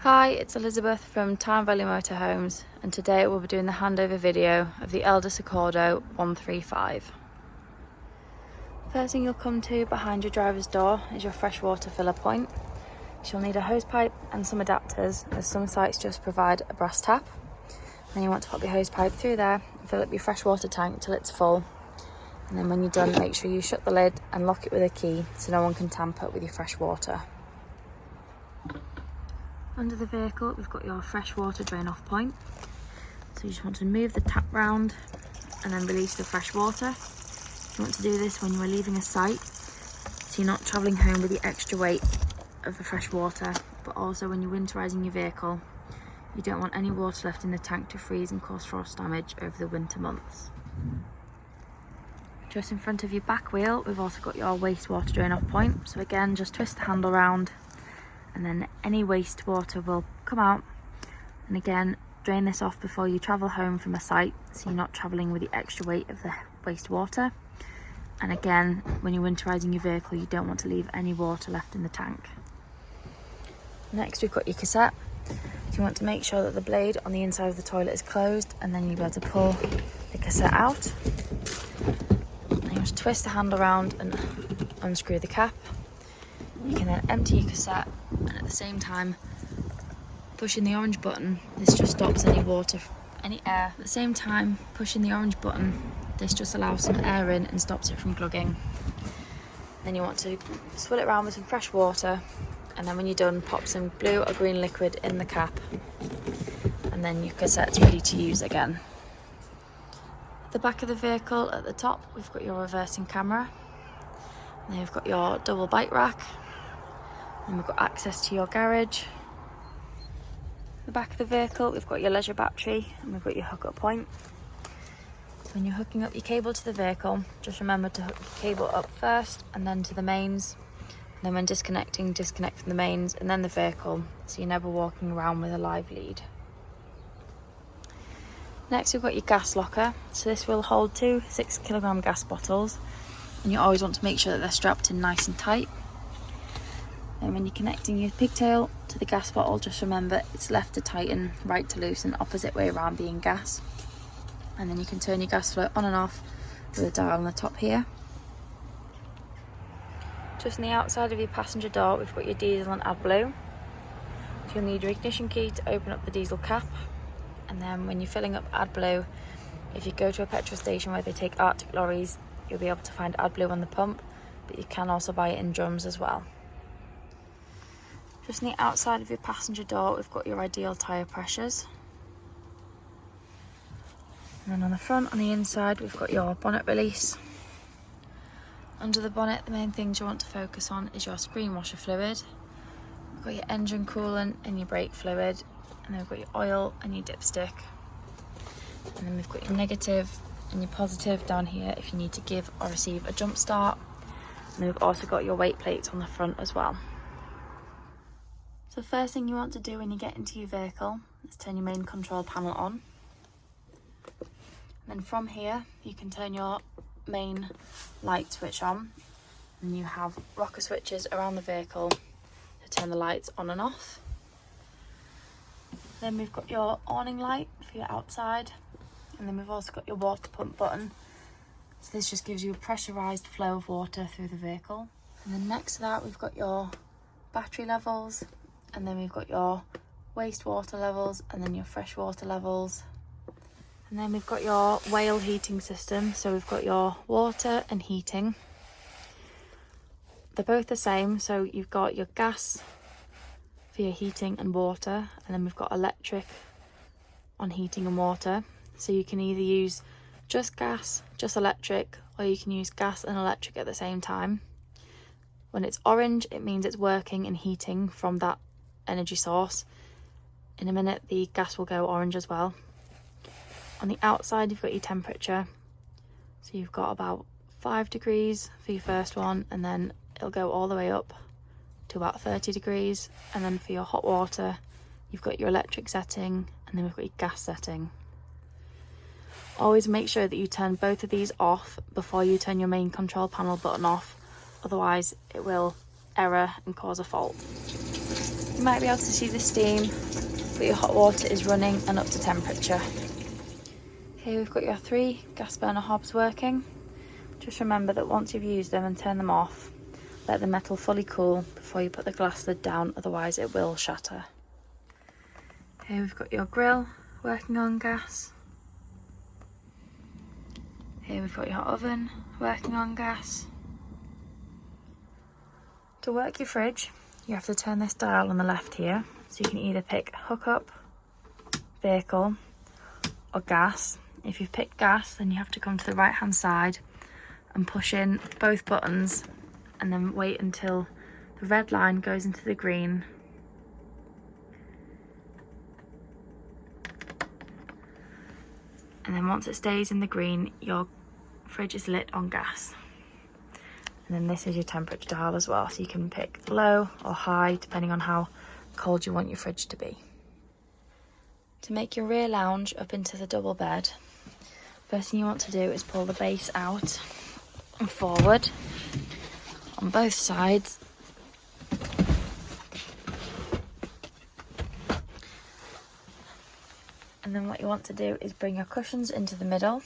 Hi, it's Elizabeth from Tarn Valley Motorhomes, and today we'll be doing the handover video of the Elddis Acordo 135. First thing you'll come to behind your driver's door is your freshwater filler point. You'll need a hose pipe and some adapters, as some sites just provide a brass tap. Then you want to pop your hose pipe through there and fill up your freshwater tank till it's full. And then when you're done, make sure you shut the lid and lock it with a key so no one can tamper with your fresh water. Under the vehicle, we've got your freshwater drain off point. So you just want to move the tap round and then release the fresh water. You want to do this when you are leaving a site, so you're not travelling home with the extra weight of the fresh water, but also when you're winterising your vehicle, you don't want any water left in the tank to freeze and cause frost damage over the winter months. Just in front of your back wheel, we've also got your wastewater drain off point. So again, just twist the handle round and then any wastewater will come out. And again, drain this off before you travel home from a site, so you're not travelling with the extra weight of the wastewater. And again, when you're winterising your vehicle, you don't want to leave any water left in the tank. Next, we've got your cassette. So you want to make sure that the blade on the inside of the toilet is closed, and then you'll be able to pull the cassette out. And you just twist the handle around and unscrew the cap. You can then empty your cassette, and at the same time pushing the orange button, this just stops any water, any air. At the same time pushing the orange button, this just allows some air in and stops it from clogging. Then you want to swill it around with some fresh water, and then when you're done, pop some blue or green liquid in the cap, and then your cassette's ready to use again. At the back of the vehicle at the top, we've got your reversing camera. Then you've got your double bike rack. And we've got access to your garage. At the back of the vehicle, we've got your leisure battery, and we've got your hookup point. So when you're hooking up your cable to the vehicle, just remember to hook your cable up first and then to the mains. And then when disconnecting, disconnect from the mains and then the vehicle, so you're never walking around with a live lead. Next, we've got your gas locker. So this will hold two 6-kilogram gas bottles, and you always want to make sure that they're strapped in nice and tight. And when you're connecting your pigtail to the gas bottle, just remember it's left to tighten, right to loosen, opposite way around being gas. And then you can turn your gas flow on and off with a dial on the top here. Just on the outside of your passenger door, we've got your diesel and AdBlue. So you'll need your ignition key to open up the diesel cap. And then when you're filling up AdBlue, if you go to a petrol station where they take Arctic lorries, you'll be able to find AdBlue on the pump, but you can also buy it in drums as well. Just on the outside of your passenger door, we've got your ideal tyre pressures. And then on the front, on the inside, we've got your bonnet release. Under the bonnet, the main things you want to focus on is your screen washer fluid. We've got your engine coolant and your brake fluid. And then we've got your oil and your dipstick. And then we've got your negative and your positive down here if you need to give or receive a jump start. And then we've also got your weight plates on the front as well. So first thing you want to do when you get into your vehicle is turn your main control panel on. And then from here, you can turn your main light switch on. And you have rocker switches around the vehicle to turn the lights on and off. Then we've got your awning light for your outside. And then we've also got your water pump button. So this just gives you a pressurised flow of water through the vehicle. And then next to that, we've got your battery levels. And then we've got your wastewater levels and then your freshwater levels. And then we've got your whale heating system. So we've got your water and heating. They're both the same. So you've got your gas for your heating and water. And then we've got electric on heating and water. So you can either use just gas, just electric, or you can use gas and electric at the same time. When it's orange, it means it's working and heating from that energy source. In a minute, the gas will go orange as well. On the outside, you've got your temperature. So you've got about 5 degrees for your first one, and then it'll go all the way up to about 30 degrees. And then for your hot water, you've got your electric setting, and then we've got your gas setting. Always make sure that you turn both of these off before you turn your main control panel button off, otherwise it will error and cause a fault. might be able to see the steam, but your hot water is running and up to temperature. Here we've got your 3 gas burner hobs working. Just remember that once you've used them and turned them off, let the metal fully cool before you put the glass lid down, otherwise it will shatter. Here we've got your grill working on gas. Here we've got your oven working on gas. To work your fridge, you have to turn this dial on the left here, so you can either pick hookup, vehicle, or gas. If you've picked gas, then you have to come to the right hand side and push in both buttons and then wait until the red line goes into the green. And then once it stays in the green, your fridge is lit on gas. And then this is your temperature dial as well, so you can pick low or high depending on how cold you want your fridge to be. To make your rear lounge up into the double bed, first thing you want to do is pull the base out and forward on both sides. And then what you want to do is bring your cushions into the middle,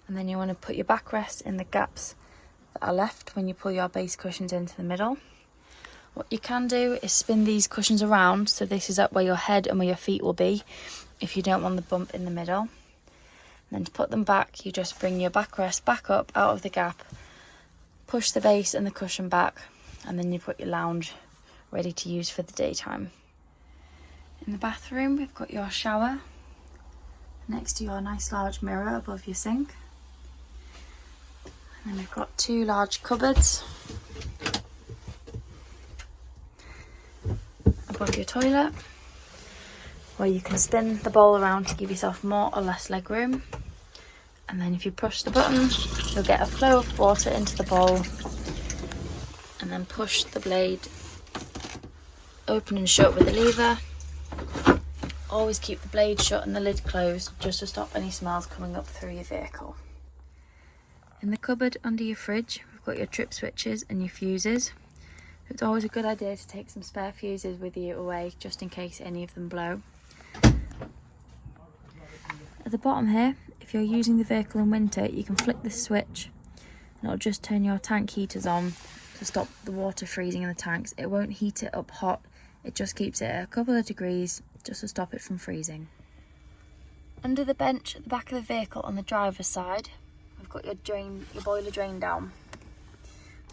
and then you want to put your backrest in the gaps that are left when you pull your base cushions into the middle. What you can do is spin these cushions around, so this is up where your head and where your feet will be, if you don't want the bump in the middle. And then to put them back, you just bring your backrest back up out of the gap, push the base and the cushion back, and then you put your lounge ready to use for the daytime. In the bathroom, we've got your shower next to your nice large mirror above your sink. And then we've got 2 large cupboards above your toilet, where you can spin the bowl around to give yourself more or less leg room. And then if you push the button, you'll get a flow of water into the bowl, and then push the blade open and shut with a lever. Always keep the blade shut and the lid closed, just to stop any smells coming up through your vehicle. In the cupboard under your fridge, we've got your trip switches and your fuses. It's always a good idea to take some spare fuses with you away, just in case any of them blow. At the bottom here, if you're using the vehicle in winter, you can flick this switch and it'll just turn your tank heaters on to stop the water freezing in the tanks. It won't heat it up hot, it just keeps it at a couple of degrees just to stop it from freezing. Under the bench at the back of the vehicle on the driver's side, we've got your boiler drain down.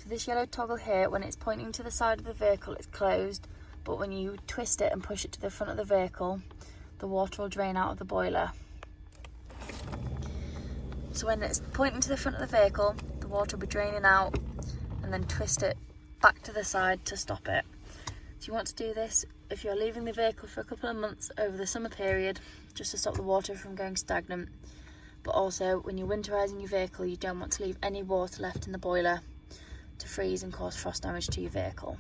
So this yellow toggle here, when it's pointing to the side of the vehicle, it's closed, but when you twist it and push it to the front of the vehicle, the water will drain out of the boiler. So when it's pointing to the front of the vehicle, the water will be draining out, and then twist it back to the side to stop it. So you want to do this if you're leaving the vehicle for a couple of months over the summer period, just to stop the water from going stagnant. But also when you're winterising your vehicle, you don't want to leave any water left in the boiler to freeze and cause frost damage to your vehicle.